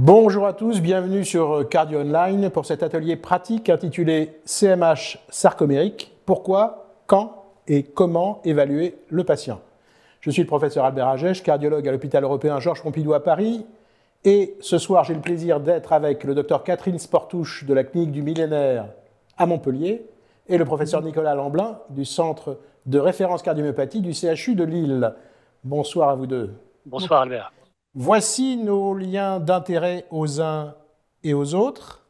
Bonjour à tous, bienvenue sur Cardio Online pour cet atelier pratique intitulé CMH sarcomérique, pourquoi, quand et comment évaluer le patient. Je suis le professeur Albert Agèche, cardiologue à l'hôpital européen Georges Pompidou à Paris, et ce soir j'ai le plaisir d'être avec le docteur Catherine Sportouche de la clinique du Millénaire à Montpellier et le professeur Nicolas Lamblin du centre de référence cardiomyopathie du CHU de Lille. Bonsoir à vous deux. Bonsoir Albert. Voici nos liens d'intérêt aux uns et aux autres.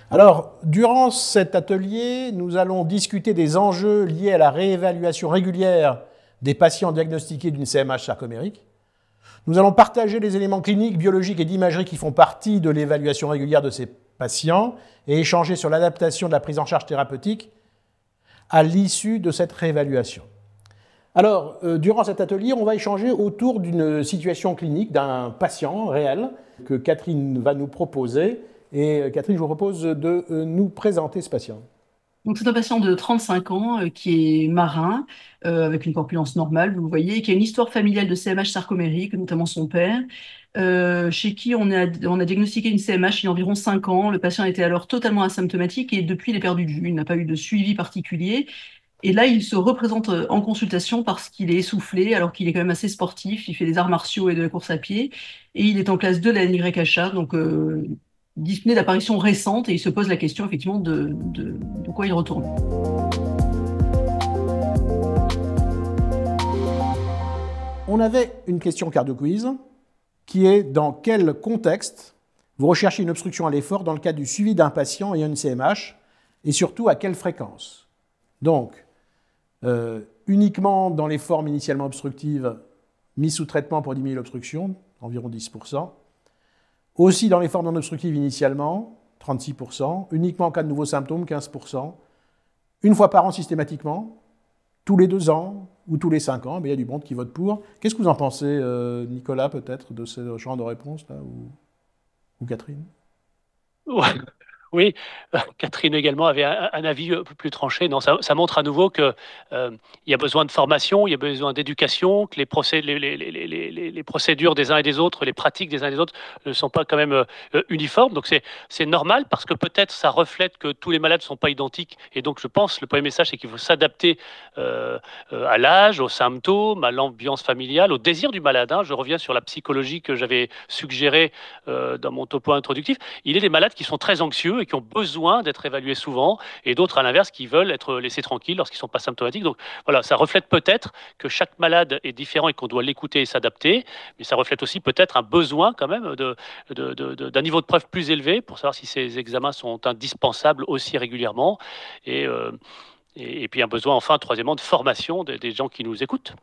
Alors, durant cet atelier, nous allons discuter des enjeux liés à la réévaluation régulière des patients diagnostiqués d'une CMH sarcomérique. Nous allons partager les éléments cliniques, biologiques et d'imagerie qui font partie de l'évaluation régulière de ces patients et échanger sur l'adaptation de la prise en charge thérapeutique à l'issue de cette réévaluation. Alors, durant cet atelier, on va échanger autour d'une situation clinique d'un patient réel que Catherine va nous proposer. Et Catherine, je vous propose de nous présenter ce patient. Donc, c'est un patient de 35 ans qui est marin, avec une corpulence normale, vous le voyez, et qui a une histoire familiale de CMH sarcomérique, notamment son père, chez qui on a diagnostiqué une CMH il y a environ 5 ans. Le patient était alors totalement asymptomatique et depuis, il est perdu de vue. Il n'a pas eu de suivi particulier. Et là, il se représente en consultation parce qu'il est essoufflé, alors qu'il est quand même assez sportif. Il fait des arts martiaux et de la course à pied. Et il est en classe 2 de la NYHA, donc dyspnée d'apparition récente. Et il se pose la question, effectivement, de quoi il retourne. On avait une question cardio-quiz qui est dans quel contexte vous recherchez une obstruction à l'effort dans le cadre du suivi d'un patient ayant une CMH et surtout à quelle fréquence. Donc, uniquement dans les formes initialement obstructives mises sous traitement pour diminuer l'obstruction, environ 10%. Aussi dans les formes non obstructives initialement, 36%. Uniquement en cas de nouveaux symptômes, 15%. Une fois par an systématiquement, tous les 2 ans ou tous les 5 ans, mais il y a du monde qui vote pour. Qu'est-ce que vous en pensez, Nicolas, peut-être, de ce genre de réponse là, ou Catherine? Oui, Catherine également avait un avis un peu plus tranché. Non, ça montre à nouveau qu'il y a besoin de formation, il y a besoin d'éducation, que les procédures des uns et des autres, les pratiques des uns et des autres ne sont pas quand même uniformes. Donc c'est normal parce que peut-être ça reflète que tous les malades ne sont pas identiques. Et donc je pense le premier message, c'est qu'il faut s'adapter à l'âge, aux symptômes, à l'ambiance familiale, au désir du malade. Je reviens sur la psychologie que j'avais suggérée dans mon topo introductif. Il y a des malades qui sont très anxieux et qui ont besoin d'être évalués souvent, et d'autres à l'inverse qui veulent être laissés tranquilles lorsqu'ils ne sont pas symptomatiques. Donc voilà, ça reflète peut-être que chaque malade est différent et qu'on doit l'écouter et s'adapter, mais ça reflète aussi peut-être un besoin quand même d'un niveau de preuve plus élevé pour savoir si ces examens sont indispensables aussi régulièrement, et puis un besoin enfin, troisièmement, de formation des gens qui nous écoutent.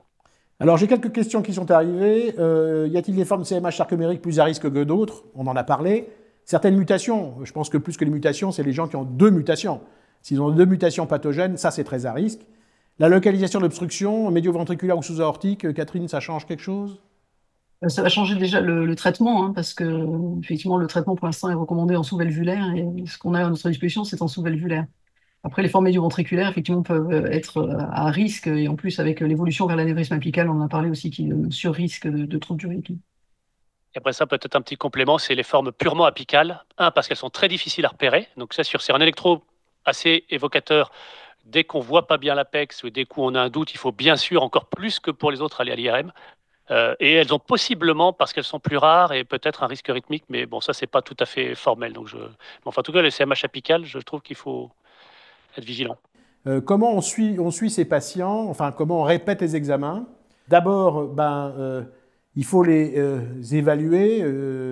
Alors j'ai quelques questions qui sont arrivées. Y a-t-il des formes de CMH sarcomérique plus à risque que d'autres? On en a parlé. Certaines mutations, je pense que plus que les mutations, c'est les gens qui ont 2 mutations. S'ils ont 2 mutations pathogènes, ça c'est très à risque. La localisation de l'obstruction, médio-ventriculaire ou sous-aortique, Catherine, ça change quelque chose? Ça va changer déjà le traitement, parce que effectivement, le traitement pour l'instant est recommandé en sous-valvulaire et ce qu'on a à notre disposition, c'est en sous-valvulaire. Après, les formes médio-ventriculaires, effectivement, peuvent être à risque et en plus, avec l'évolution vers l'anévrisme apical, on en a parlé aussi, qui sur-risque de troubles du rythme. Et après ça, peut-être un petit complément, c'est les formes purement apicales. Parce qu'elles sont très difficiles à repérer. Donc ça, c'est un électro assez évocateur. Dès qu'on ne voit pas bien l'apex ou dès qu'on a un doute, il faut bien sûr, encore plus que pour les autres, aller à l'IRM. Et elles ont possiblement, parce qu'elles sont plus rares, et peut-être un risque rythmique, mais bon, ça, c'est pas tout à fait formel. Donc enfin, en tout cas, les CMH apicales, je trouve qu'il faut être vigilant. Comment on suit ces patients, enfin, comment on répète les examens? D'abord, il faut les évaluer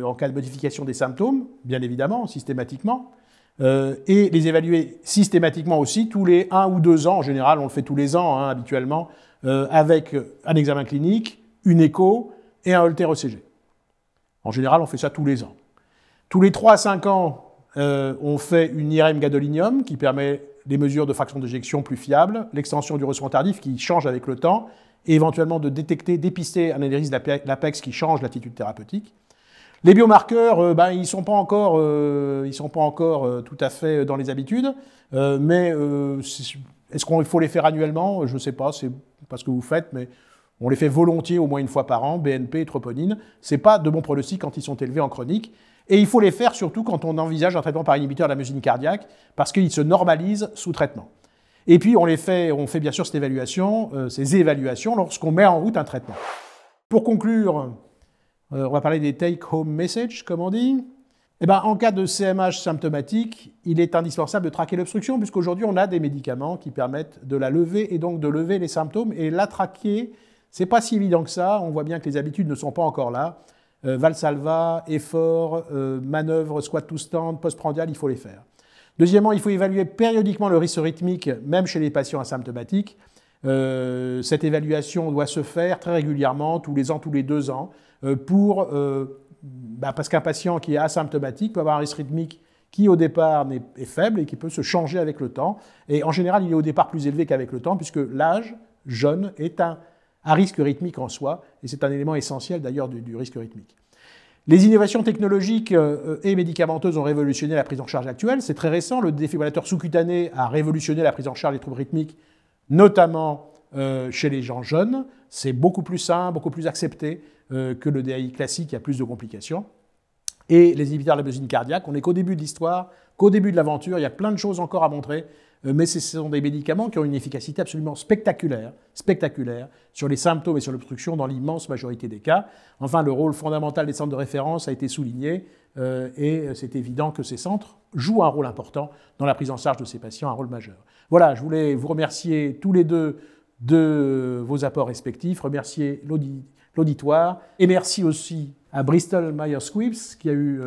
en cas de modification des symptômes, bien évidemment, systématiquement, et les évaluer systématiquement aussi tous les 1 ou 2 ans. En général, on le fait tous les ans, habituellement, avec un examen clinique, une écho et un Holter ECG. En général, on fait ça tous les ans. Tous les 3 à 5 ans, on fait une IRM gadolinium qui permet des mesures de fraction d'éjection plus fiables, l'extension du ressort tardif qui change avec le temps, et éventuellement de dépister un anévrisme de l'apex qui change l'attitude thérapeutique. Les biomarqueurs, ils ne sont pas encore tout à fait dans les habitudes, mais est-ce qu'il faut les faire annuellement? Je ne sais pas, c'est pas ce que vous faites, mais on les fait volontiers au moins une fois par an, BNP et troponine. Ce n'est pas de bon pronostic quand ils sont élevés en chronique. Et il faut les faire surtout quand on envisage un traitement par inhibiteur de la myosinine cardiaque, parce qu'ils se normalisent sous traitement. Et puis on fait bien sûr ces évaluations lorsqu'on met en route un traitement. Pour conclure, on va parler des take-home messages, comme on dit. En cas de CMH symptomatique, il est indispensable de traquer l'obstruction, puisqu'aujourd'hui on a des médicaments qui permettent de la lever et donc de lever les symptômes. Et la traquer, c'est pas si évident que ça. On voit bien que les habitudes ne sont pas encore là. Valsalva, effort, manœuvre, squat to stand, postprandial, il faut les faire. Deuxièmement, il faut évaluer périodiquement le risque rythmique, même chez les patients asymptomatiques. Cette évaluation doit se faire très régulièrement, tous les ans, tous les 2 ans, parce qu'un patient qui est asymptomatique peut avoir un risque rythmique qui, au départ, est faible et qui peut se changer avec le temps. Et en général, il est au départ plus élevé qu'avec le temps, puisque l'âge jeune est un risque rythmique en soi, et c'est un élément essentiel d'ailleurs du risque rythmique. Les innovations technologiques et médicamenteuses ont révolutionné la prise en charge actuelle. C'est très récent, le défibrillateur sous-cutané a révolutionné la prise en charge des troubles rythmiques, notamment chez les gens jeunes. C'est beaucoup plus simple, beaucoup plus accepté que le DAI classique, qui a plus de complications. Et les inhibiteurs de la myosinine cardiaque, on n'est qu'au début de l'histoire, qu'au début de l'aventure, il y a plein de choses encore à montrer, mais ce sont des médicaments qui ont une efficacité absolument spectaculaire sur les symptômes et sur l'obstruction dans l'immense majorité des cas. Enfin, le rôle fondamental des centres de référence a été souligné, et c'est évident que ces centres jouent un rôle important dans la prise en charge de ces patients, un rôle majeur. Voilà, je voulais vous remercier tous les deux de vos apports respectifs, remercier l'auditoire, et merci aussi à Bristol Myers Squibb qui a eu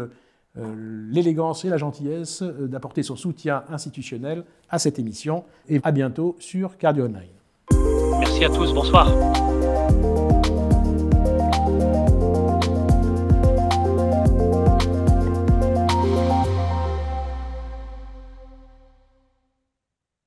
l'élégance et la gentillesse d'apporter son soutien institutionnel à cette émission. Et à bientôt sur Cardio Online. Merci à tous, bonsoir.